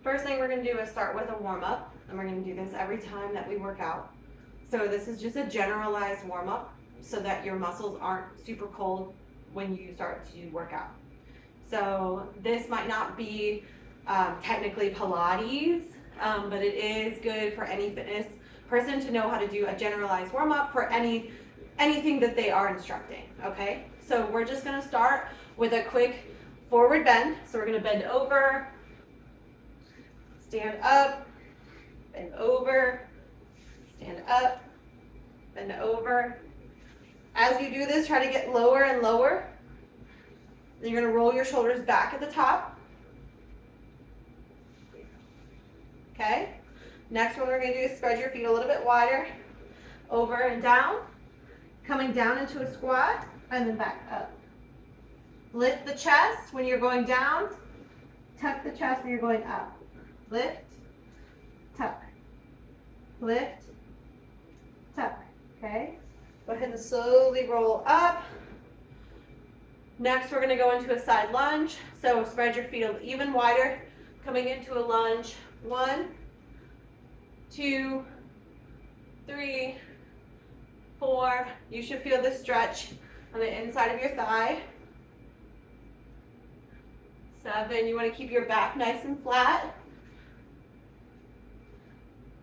First thing we're gonna do is start with a warm up, and we're gonna do this every time that we work out. So this is just a generalized warm up so that your muscles aren't super cold when you start to work out. So this might not be technically Pilates, but it is good for any fitness person to know how to do a generalized warm up for anything that they are instructing, okay? So we're just gonna start with a quick forward bend. So we're gonna bend over, stand up, bend over, stand up, bend over. As you do this, try to get lower and lower. Then you're gonna roll your shoulders back at the top. Okay? Next one we're gonna do is spread your feet a little bit wider, over and down, coming down into a squat, and then back up. Lift the chest when you're going down, tuck the chest when you're going up. Lift, tuck, lift, tuck, okay? Go ahead and slowly roll up. Next, we're gonna go into a side lunge. So spread your feet even wider, coming into a lunge. 1, 2, 3, 4. You should feel the stretch on the inside of your thigh. 7, you wanna keep your back nice and flat.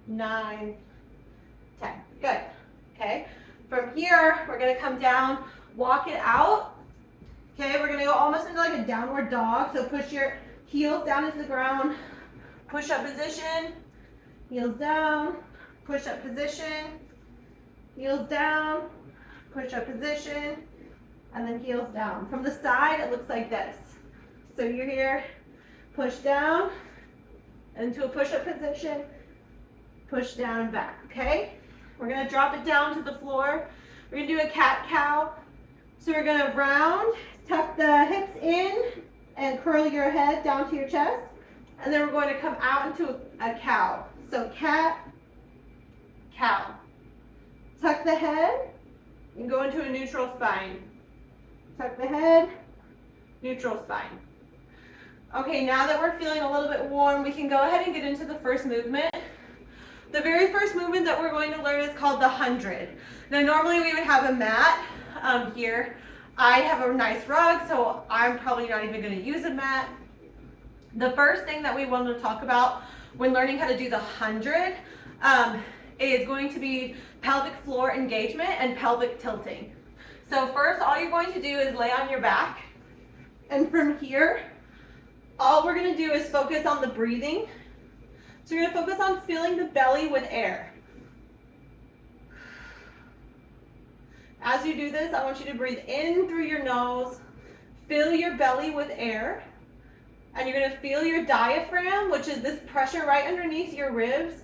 9, 10, good, okay? From here, we're gonna come down, walk it out. Okay, we're gonna go almost into like a downward dog. So push your heels down into the ground, push up position, heels down, push up position, heels down, push up position, and then heels down. From the side, it looks like this. So you're here, push down, into a push up position, push down and back, okay? We're gonna drop it down to the floor. We're gonna do a cat-cow. So we're gonna round, tuck the hips in, and curl your head down to your chest. And then we're going to come out into a cow. So cat, cow. Tuck the head, and go into a neutral spine. Tuck the head, neutral spine. Okay, now that we're feeling a little bit warm, we can go ahead and get into the first movement. The very first movement that we're going to learn is called the 100. Now normally we would have a mat here. I have a nice rug, so I'm probably not even going to use a mat. The first thing that we want to talk about when learning how to do the 100 is going to be pelvic floor engagement and pelvic tilting. So first, all you're going to do is lay on your back. And from here, all we're going to do is focus on the breathing. So you're going to focus on filling the belly with air. As you do this, I want you to breathe in through your nose, fill your belly with air, and you're going to feel your diaphragm, which is this pressure right underneath your ribs.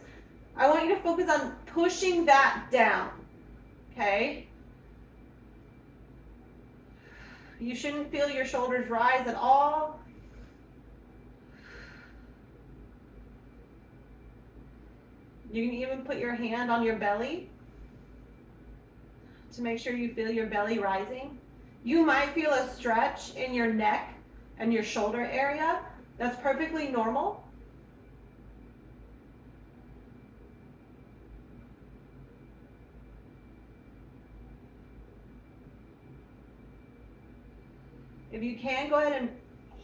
I want you to focus on pushing that down, okay? You shouldn't feel your shoulders rise at all. You can even put your hand on your belly to make sure you feel your belly rising. You might feel a stretch in your neck and your shoulder area. That's perfectly normal. If you can, go ahead and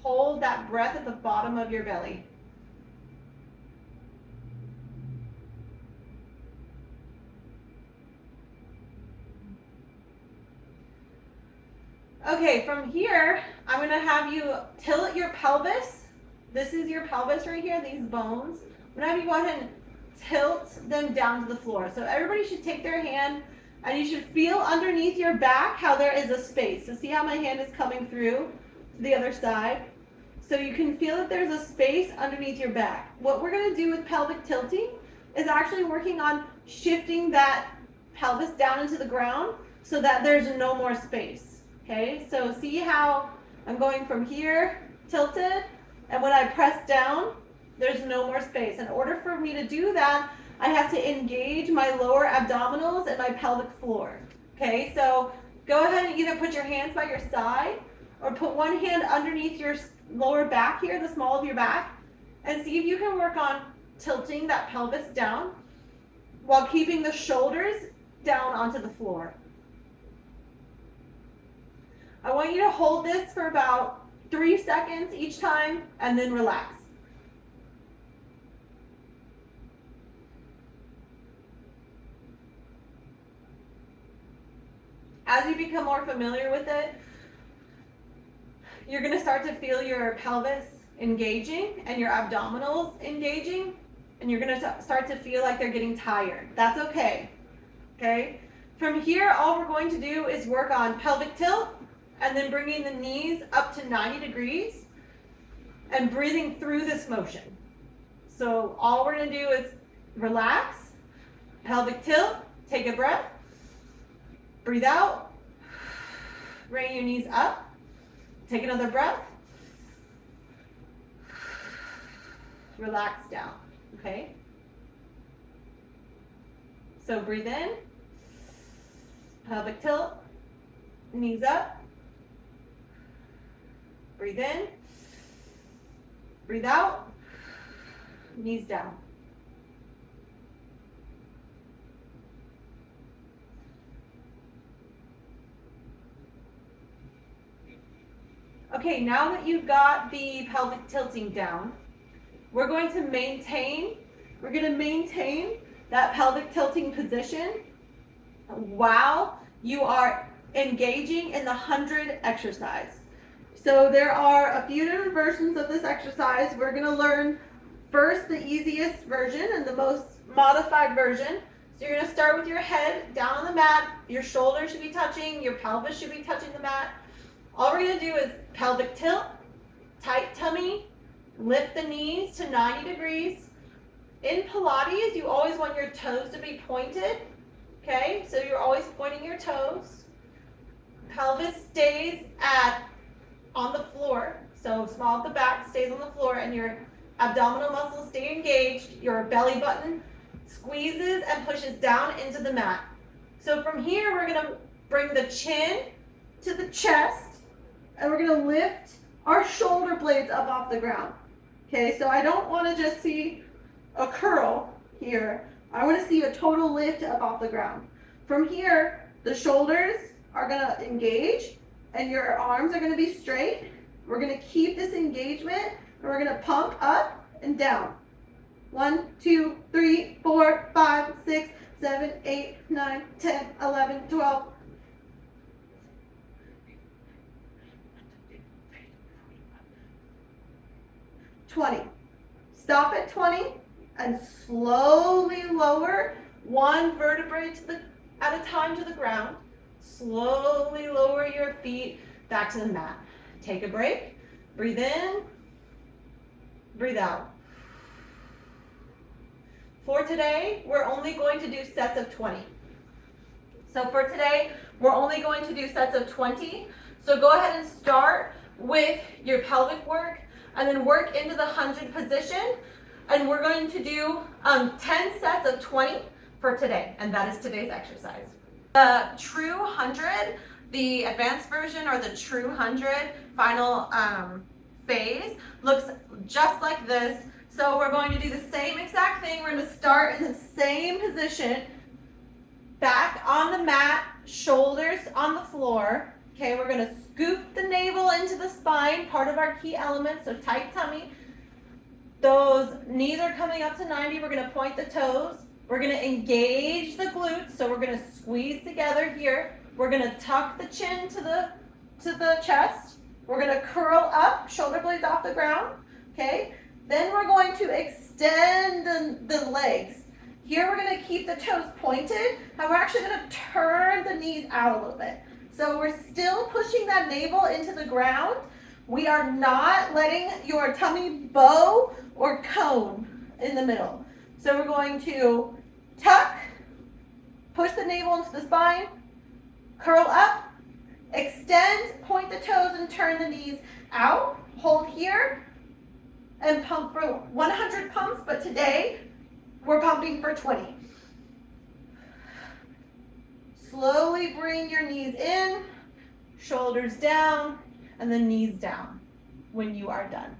hold that breath at the bottom of your belly. Okay, from here, I'm going to have you tilt your pelvis. This is your pelvis right here, these bones. I'm going to have you go ahead and tilt them down to the floor. So everybody should take their hand, and you should feel underneath your back how there is a space. So see how my hand is coming through to the other side? So you can feel that there's a space underneath your back. What we're going to do with pelvic tilting is actually working on shifting that pelvis down into the ground so that there's no more space. Okay, so see how I'm going from here, tilted, and when I press down, there's no more space. In order for me to do that, I have to engage my lower abdominals and my pelvic floor. Okay, so go ahead and either put your hands by your side or put one hand underneath your lower back here, the small of your back, and see if you can work on tilting that pelvis down while keeping the shoulders down onto the floor. I want you to hold this for about 3 seconds each time and then relax. As you become more familiar with it, you're going to start to feel your pelvis engaging and your abdominals engaging, and you're going to start to feel like they're getting tired. That's okay. Okay? From here, all we're going to do is work on pelvic tilt and then bringing the knees up to 90 degrees and breathing through this motion. So all we're going to do is relax, pelvic tilt, take a breath, breathe out, bring your knees up, take another breath, relax down, okay? So breathe in, pelvic tilt, knees up, breathe in, breathe out, knees down. Okay, now that you've got the pelvic tilting down, we're going to maintain that pelvic tilting position while you are engaging in the 100 exercise. So there are a few different versions of this exercise. We're going to learn first the easiest version and the most modified version. So you're going to start with your head down on the mat. Your shoulders should be touching. Your pelvis should be touching the mat. All we're going to do is pelvic tilt, tight tummy, lift the knees to 90 degrees. In Pilates, you always want your toes to be pointed. Okay, so you're always pointing your toes. Pelvis stays on the floor, so small of the back stays on the floor, and your abdominal muscles stay engaged. Your belly button squeezes and pushes down into the mat. So from here, we're going to bring the chin to the chest, and we're going to lift our shoulder blades up off the ground. Okay, so I don't want to just see a curl here. I want to see a total lift up off the ground. From here, the shoulders are going to engage, and your arms are going to be straight. We're going to keep this engagement, and we're going to pump up and down. 1, 2, 3, 4, 5, 6, 7, 8, 9, 10, 11, 12. 20. Stop at 20 and slowly lower one vertebrae at a time to the ground. Slowly lower your feet back to the mat. Take a break. Breathe in. Breathe out. For today, we're only going to do sets of 20. So for today, we're only going to do sets of 20. So go ahead and start with your pelvic work and then work into the 100 position. And we're going to do 10 sets of 20 for today. And that is today's exercise. The true 100, the advanced version or the true 100 final phase looks just like this. So we're going to do the same exact thing. We're going to start in the same position, back on the mat, shoulders on the floor. Okay, we're going to scoop the navel into the spine, part of our key element, so tight tummy. Those knees are coming up to 90. We're going to point the toes. We're going to engage the glutes, so we're going to squeeze together here. We're going to tuck the chin to the chest. We're going to curl up, shoulder blades off the ground. Okay, then we're going to extend the legs. Here we're going to keep the toes pointed, and we're actually going to turn the knees out a little bit. So we're still pushing that navel into the ground. We are not letting your tummy bow or cone in the middle. So we're going to tuck, push the navel into the spine, curl up, extend, point the toes, and turn the knees out. Hold here and pump for 100 pumps, but today we're pumping for 20. Slowly bring your knees in, shoulders down, and then knees down when you are done.